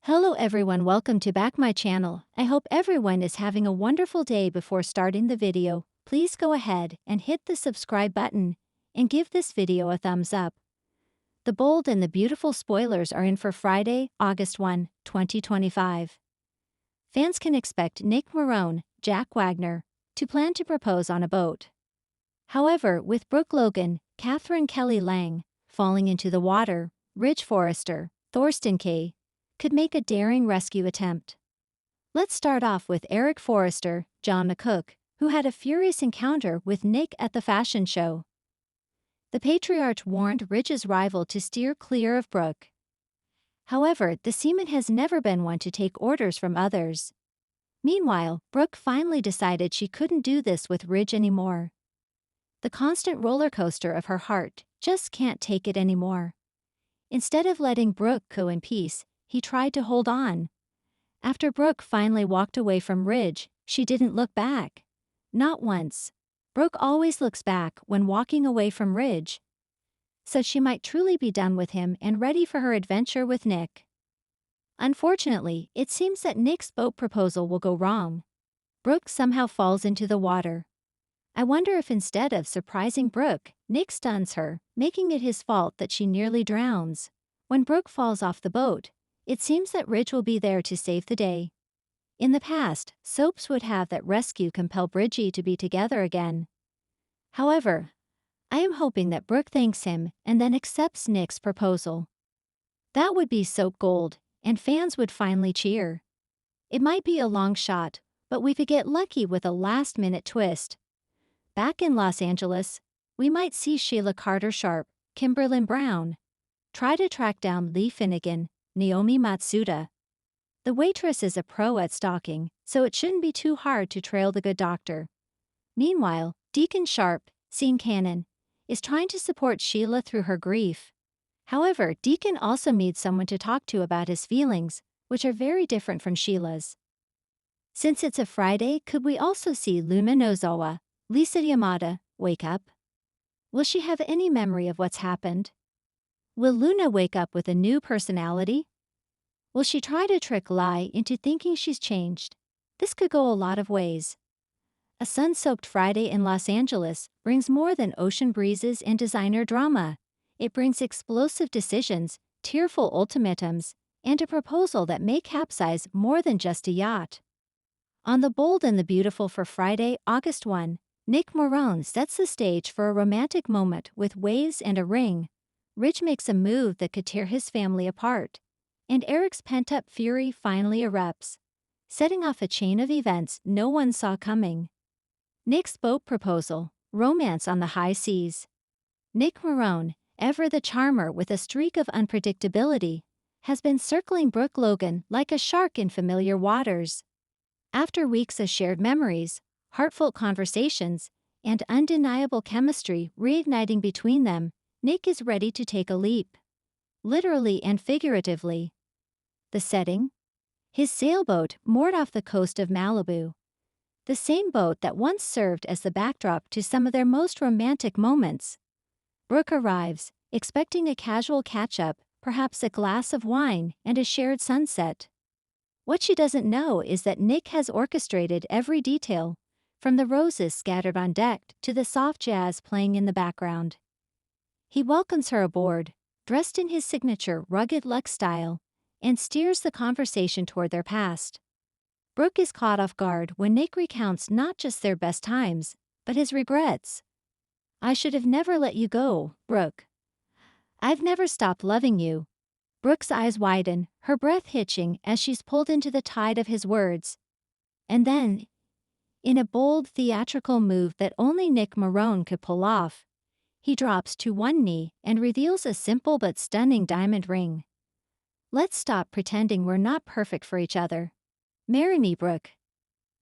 Hello everyone, welcome to back my channel. I hope everyone is having a wonderful day. Before starting the video, please go ahead and hit the subscribe button and give this video a thumbs up. The bold and the beautiful spoilers are in for Friday, August 1, 2025. Fans can expect Nick Maroney, Jack Wagner, to plan to propose on a boat. However, with Brooke Logan, Catherine Kelly Lang, falling into the water, Ridge Forrester, Thorsten Kaye, could make a daring rescue attempt. Let's start off with Eric Forrester, John McCook, who had a furious encounter with Nick at the fashion show. The patriarch warned Ridge's rival to steer clear of Brooke. However, the seaman has never been one to take orders from others. Meanwhile, Brooke finally decided she couldn't do this with Ridge anymore. The constant roller coaster of her heart just can't take it anymore. Instead of letting Brooke go in peace, he tried to hold on. After Brooke finally walked away from Ridge, she didn't look back. Not once. Brooke always looks back when walking away from Ridge. So she might truly be done with him and ready for her adventure with Nick. Unfortunately, it seems that Nick's boat proposal will go wrong. Brooke somehow falls into the water. I wonder if instead of surprising Brooke, Nick stuns her, making it his fault that she nearly drowns. When Brooke falls off the boat, it seems that Ridge will be there to save the day. In the past, soaps would have that rescue compel Bridgie to be together again. However, I am hoping that Brooke thanks him and then accepts Nick's proposal. That would be soap gold, and fans would finally cheer. It might be a long shot, but we could get lucky with a last-minute twist. Back in Los Angeles, we might see Sheila Carter-Sharp, Kimberlin Brown, try to track down Lee Finnegan, Naomi Matsuda. The waitress is a pro at stalking, so it shouldn't be too hard to trail the good doctor. Meanwhile, Deacon Sharp, Sean Cannon, is trying to support Sheila through her grief. However, Deacon also needs someone to talk to about his feelings, which are very different from Sheila's. Since it's a Friday, could we also see Luna Nozawa, Lisa Yamada, wake up? Will she have any memory of what's happened? Will Luna wake up with a new personality? Will she try to trick Lai into thinking she's changed? This could go a lot of ways. A sun-soaked Friday in Los Angeles brings more than ocean breezes and designer drama. It brings explosive decisions, tearful ultimatums, and a proposal that may capsize more than just a yacht. On The Bold and the Beautiful for Friday, August 1, Nick Maroney sets the stage for a romantic moment with waves and a ring. Ridge makes a move that could tear his family apart, and Eric's pent-up fury finally erupts, setting off a chain of events no one saw coming. Nick's boat proposal, romance on the high seas. Nick Maroney, ever the charmer with a streak of unpredictability, has been circling Brooke Logan like a shark in familiar waters. After weeks of shared memories, heartfelt conversations, and undeniable chemistry reigniting between them, Nick is ready to take a leap. Literally and figuratively. The setting? His sailboat moored off the coast of Malibu. The same boat that once served as the backdrop to some of their most romantic moments. Brooke arrives, expecting a casual catch-up, perhaps a glass of wine and a shared sunset. What she doesn't know is that Nick has orchestrated every detail, from the roses scattered on deck to the soft jazz playing in the background. He welcomes her aboard, dressed in his signature rugged luxe style, and steers the conversation toward their past. Brooke is caught off guard when Nick recounts not just their best times, but his regrets. "I should have never let you go, Brooke. I've never stopped loving you." Brooke's eyes widen, her breath hitching as she's pulled into the tide of his words. And then, in a bold theatrical move that only Nick Maroney could pull off, he drops to one knee and reveals a simple but stunning diamond ring. "Let's stop pretending we're not perfect for each other. Marry me, Brooke."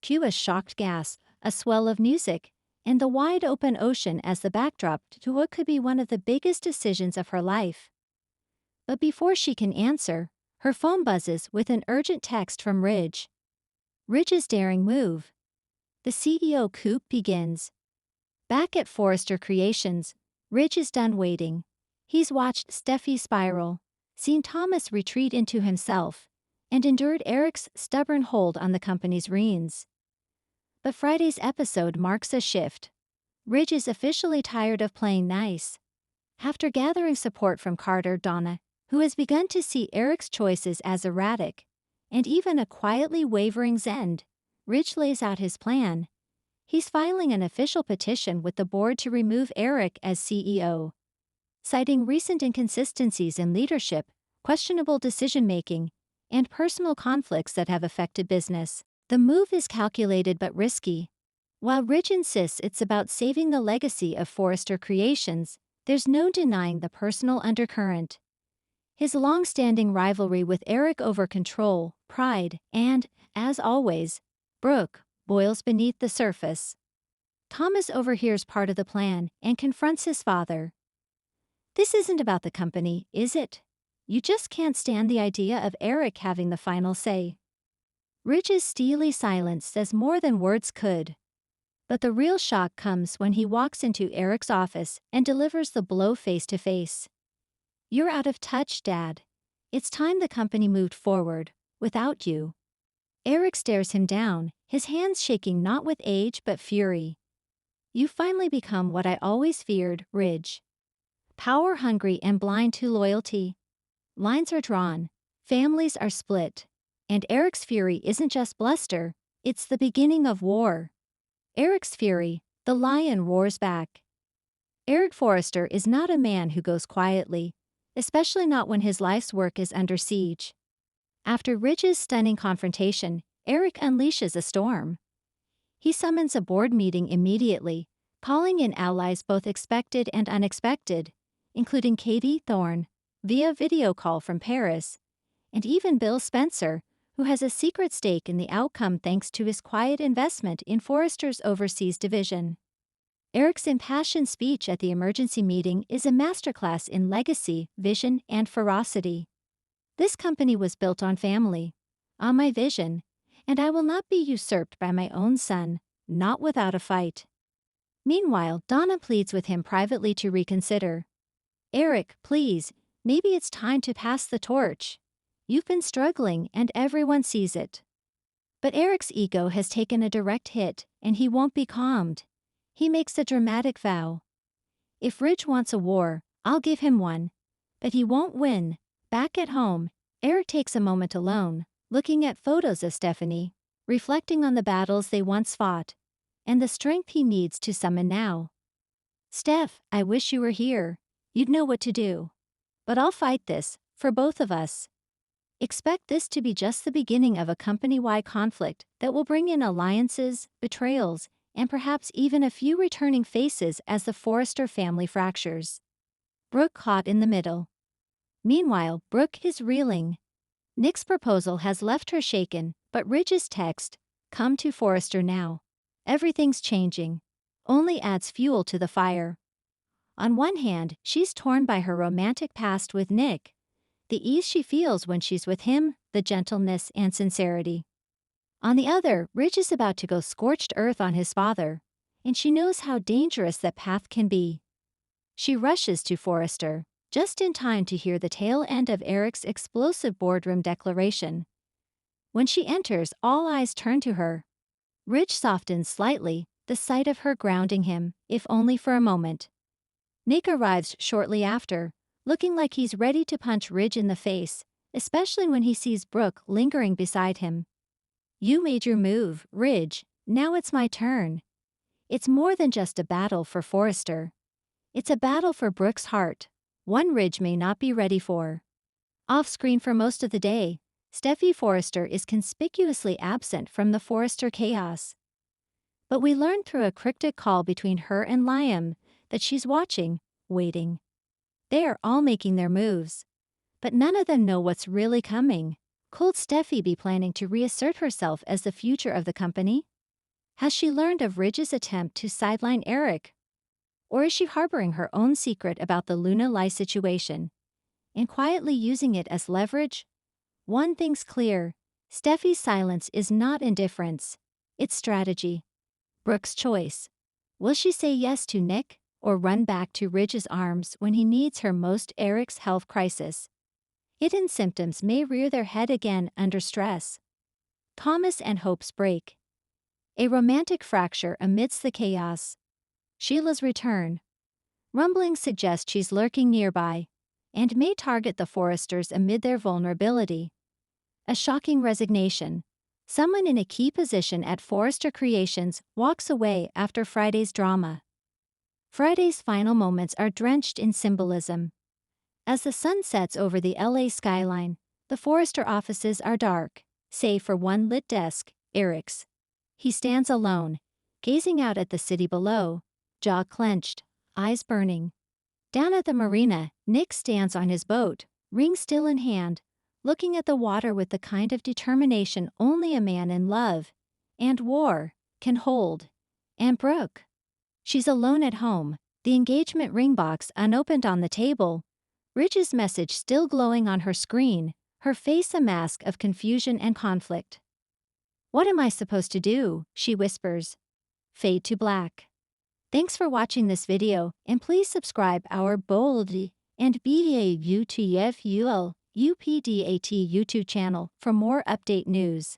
Cue a shocked gasp, a swell of music, and the wide-open ocean as the backdrop to what could be one of the biggest decisions of her life. But before she can answer, her phone buzzes with an urgent text from Ridge. Ridge's daring move. The CEO coup begins. Back at Forrester Creations, Ridge is done waiting. He's watched Steffi spiral, seen Thomas retreat into himself, and endured Eric's stubborn hold on the company's reins. But Friday's episode marks a shift. Ridge is officially tired of playing nice. After gathering support from Carter Donna, who has begun to see Eric's choices as erratic, and even a quietly wavering Zend, Ridge lays out his plan. He's filing an official petition with the board to remove Eric as CEO. Citing recent inconsistencies in leadership, questionable decision-making, and personal conflicts that have affected business, the move is calculated but risky. While Ridge insists it's about saving the legacy of Forrester Creations, there's no denying the personal undercurrent. His long-standing rivalry with Eric over control, pride, and, as always, Brooke, boils beneath the surface. Thomas overhears part of the plan and confronts his father. "This isn't about the company, is it? You just can't stand the idea of Eric having the final say." Ridge's steely silence says more than words could. But the real shock comes when he walks into Eric's office and delivers the blow face to face. "You're out of touch, Dad. It's time the company moved forward, without you." Eric stares him down, his hands shaking not with age but fury. "You've finally become what I always feared, Ridge. Power-hungry and blind to loyalty." Lines are drawn, families are split, and Eric's fury isn't just bluster, it's the beginning of war. Eric's fury, the lion roars back. Eric Forrester is not a man who goes quietly, especially not when his life's work is under siege. After Ridge's stunning confrontation, Eric unleashes a storm. He summons a board meeting immediately, calling in allies both expected and unexpected, including Katie Thorne, via video call from Paris, and even Bill Spencer, who has a secret stake in the outcome thanks to his quiet investment in Forrester's overseas division. Eric's impassioned speech at the emergency meeting is a masterclass in legacy, vision, and ferocity. "This company was built on family, on my vision, and I will not be usurped by my own son, not without a fight." Meanwhile, Donna pleads with him privately to reconsider. "Eric, please, maybe it's time to pass the torch. You've been struggling and everyone sees it." But Eric's ego has taken a direct hit, and he won't be calmed. He makes a dramatic vow. "If Ridge wants a war, I'll give him one. But he won't win." Back at home, Eric takes a moment alone, looking at photos of Stephanie, reflecting on the battles they once fought, and the strength he needs to summon now. "Steph, I wish you were here. You'd know what to do. But I'll fight this, for both of us." Expect this to be just the beginning of a company-wide conflict that will bring in alliances, betrayals, and perhaps even a few returning faces as the Forrester family fractures. Brooke caught in the middle. Meanwhile, Brooke is reeling. Nick's proposal has left her shaken, but Ridge's text, "Come to Forrester now. Everything's changing," only adds fuel to the fire. On one hand, she's torn by her romantic past with Nick, the ease she feels when she's with him, the gentleness and sincerity. On the other, Ridge is about to go scorched earth on his father, and she knows how dangerous that path can be. She rushes to Forrester, just in time to hear the tail end of Eric's explosive boardroom declaration. When she enters, all eyes turn to her. Ridge softens slightly, the sight of her grounding him, if only for a moment. Nick arrives shortly after, looking like he's ready to punch Ridge in the face, especially when he sees Brooke lingering beside him. "You made your move, Ridge, now it's my turn." It's more than just a battle for Forrester. It's a battle for Brooke's heart, one Ridge may not be ready for. Off-screen for most of the day, Steffi Forrester is conspicuously absent from the Forrester chaos. But we learn through a cryptic call between her and Liam that she's watching, waiting. They are all making their moves, but none of them know what's really coming. Could Steffi be planning to reassert herself as the future of the company? Has she learned of Ridge's attempt to sideline Eric? Or is she harboring her own secret about the Luna Lai situation and quietly using it as leverage? One thing's clear, Steffi's silence is not indifference, it's strategy. Brooke's choice. Will she say yes to Nick or run back to Ridge's arms when he needs her most? Eric's health crisis. Hidden symptoms may rear their head again under stress. Thomas and Hope's break. A romantic fracture amidst the chaos. Sheila's return. Rumblings suggest she's lurking nearby and may target the Forresters amid their vulnerability. A shocking resignation. Someone in a key position at Forrester Creations walks away after Friday's drama. Friday's final moments are drenched in symbolism. As the sun sets over the LA skyline, the Forrester offices are dark, save for one lit desk, Eric's. He stands alone, gazing out at the city below, jaw clenched, eyes burning. Down at the marina, Nick stands on his boat, ring still in hand, looking at the water with the kind of determination only a man in love and war can hold. And Brooke. She's alone at home, the engagement ring box unopened on the table, Ridge's message still glowing on her screen, her face a mask of confusion and conflict. "What am I supposed to do?" she whispers. Fade to black. Thanks for watching this video, and please subscribe our Bold and BAUTFUL UPDAT YouTube channel for more update news.